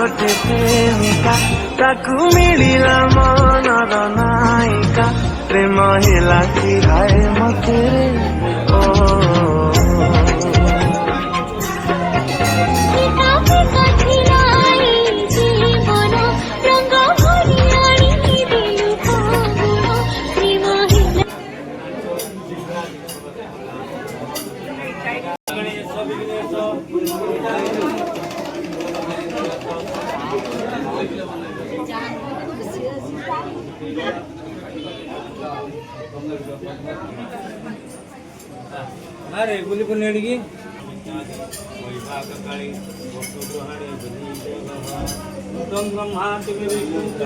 गोटे प्रेमिका ताकू मिलिला मनर नायिका प्रेम हिला कि हाय मते ओ अरे गुली को नेड़गी ब्रह्मा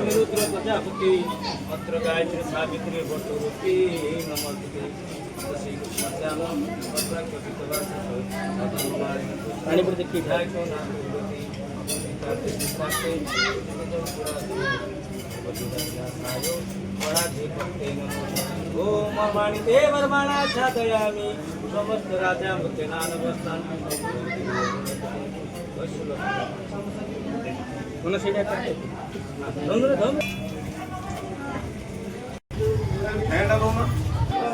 रुद्र प्रजापति अत्र गायत्री सावित्री भट्टवती नमस्ते ओम वाणी देवर्माणा छादयामि समस्त राजा मुक्तेनानवस्थान कोन सेटा करते धंदरे धम हैंड लो ना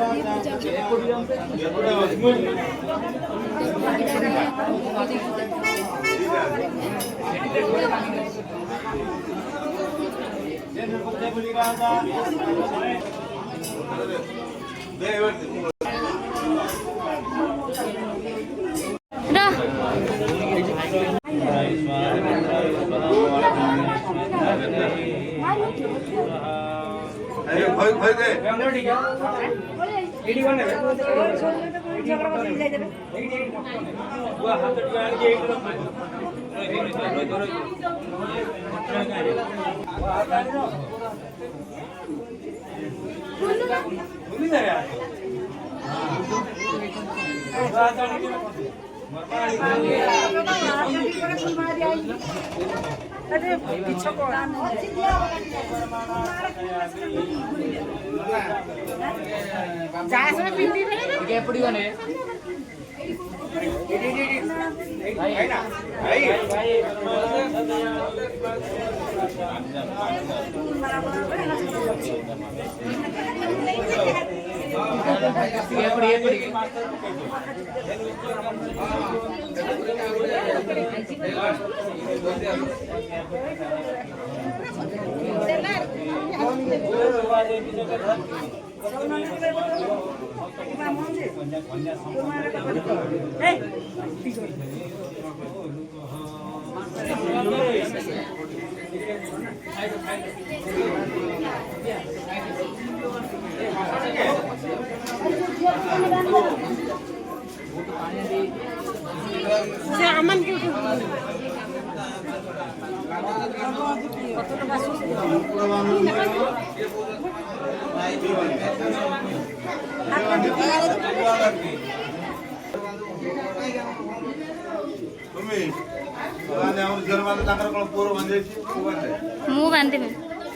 मु बांधे में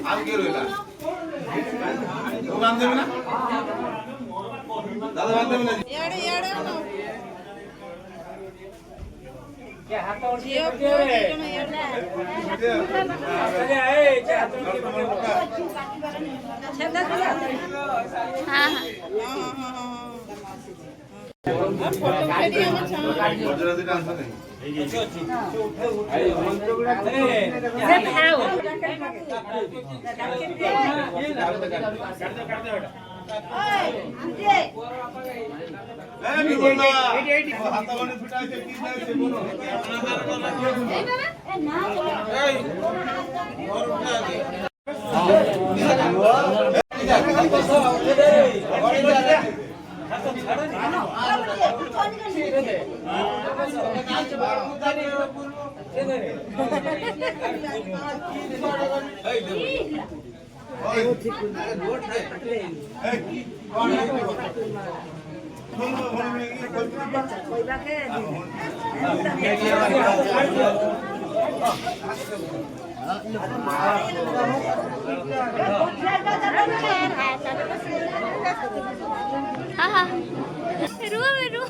आम के रोइला तू बांधे में ना दादा बांधे में ना याडे याडे क्या हाथ और जियो को जण याडे ए क्या हाथ छेदा दिया हां हां फोटो फेडी हम छान गुजराती डांस नहीं हाँ हाँ रू रू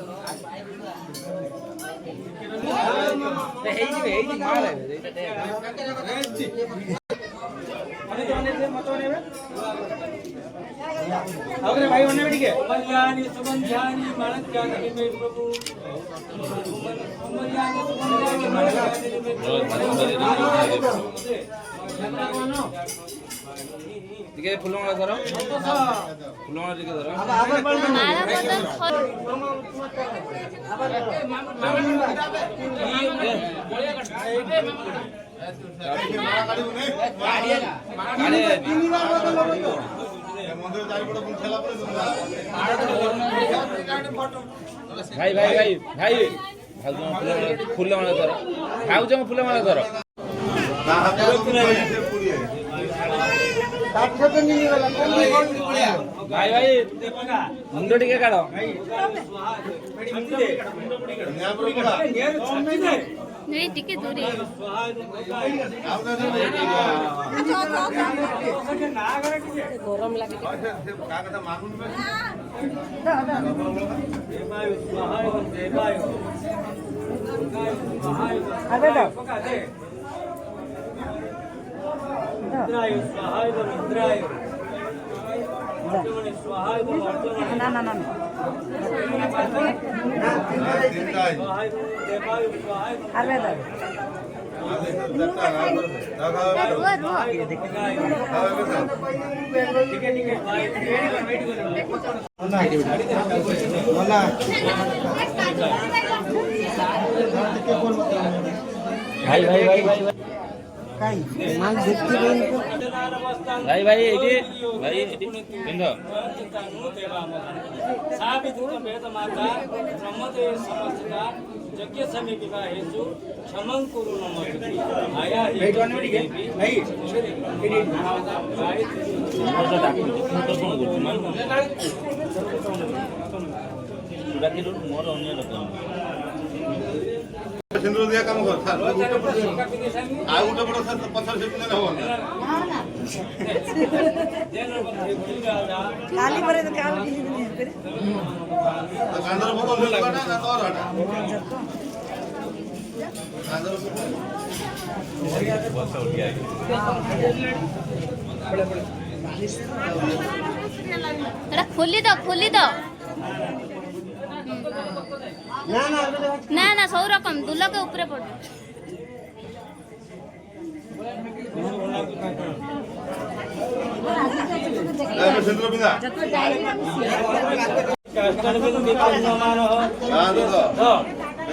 अरे भाई होने में ठीक है सुमल्यानी सुगंध्यानी माणक्यानि निमे प्रभु सुमल्यानी सुगंध्यानि माणक्यानि निमे ଟିକେ ଫୁଲମାଳ ଧର ଫୁଲମାଳ ଟିକେ ଧର ମାଳ ବଦଳ ଭାଇ ଭାଇ ଭାଇ ଭାଇ ଫୁଲମାଳ ଧର ଭାଉଜ ଫୁଲମାଳ ଧର ଭାଇ ଭାଇ ମୁଣ୍ଡ ଟିକେ କାଢ नहीं टिके दूरी गरम लगे ना ना ना अरे भाई भाई भाई भाई माल देखते रहे भाई भाई एडी भाई एडी पिंड सावित्री वेद माता ब्रह्मदेव समस्ता यज्ञ समय विवाहेषु क्षमं कुरु नमः आया ही भाई मोर अन्य लोक सिंदूर दिया काम कर सर आ उठे पड़ो सर पत्थर से पिने हो काली परे तो काल की जिंदगी करे कांदर बको ले लगा ना और हटा कांदर बको उठ गया एटा खोली दो ना ना सौ रकम दुल्हा के ऊपर पड़ सिंदूर बिना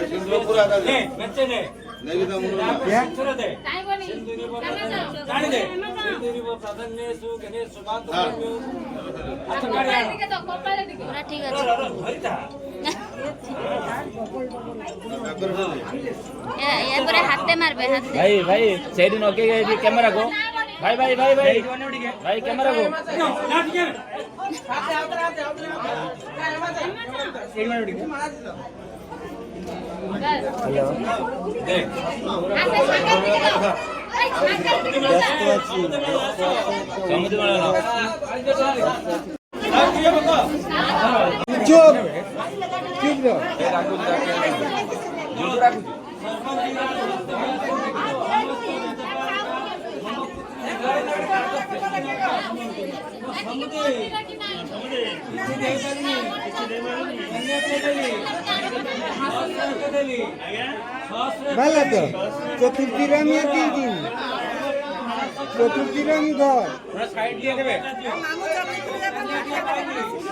सिंदूर पूरा कर दे नहीं तो मुंडा काई बनी जाने दे सिंदूरी वो प्रधान्येषु गणेश सुभातु पूरा ठीक আছে ये पूरे हाथे मारबे हाथे भाई भाई सेडी नके गई कैमरा को भाई भाई भाई भाई भाई कैमरा को हेलो समुद्र वाला चुप चुप रहो ভালো তো চতুর্থীরাম দিন চতুর্থীরাম ঘর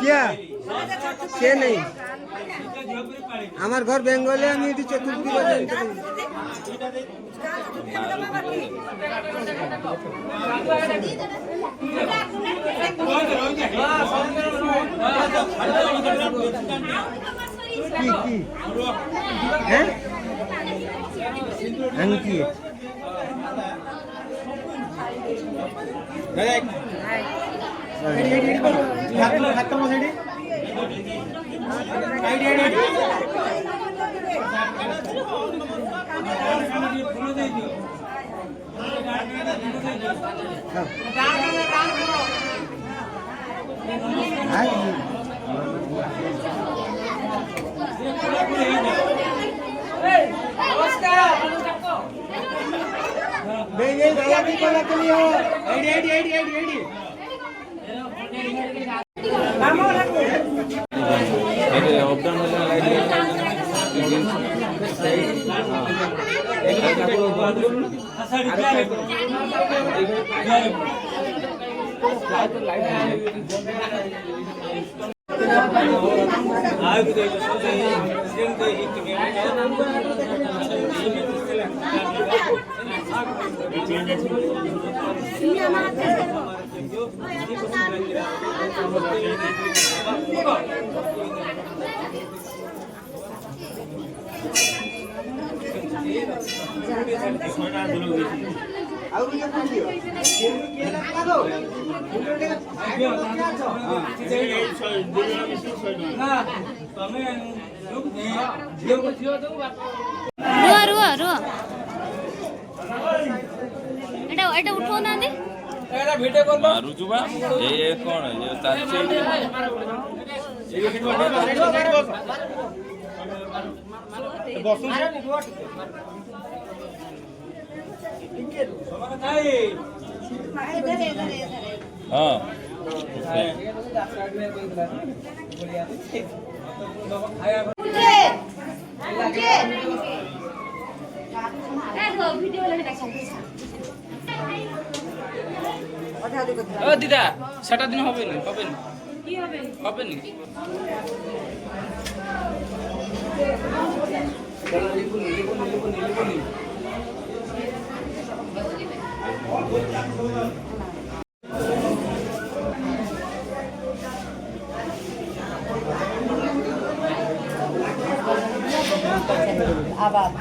क्या সে নেই আমার ঘর বেঙ্গলে আমি এটি চতুর্থী কি কি হ্যাঁ আমি কি पूरा कोला के लिए हो आईडी অপডাউন হলে और ये पूछियो ये लगा दो ରୁହ ରୁହ ରୁହ ଏଟା ଉଠଉନାହାନ୍ତି ମାରୁଛୁ ବା ଏ କଣ ଚାଲିଛି ହଁ ও দিদা সেটা দিন হবে না হবে না आवाज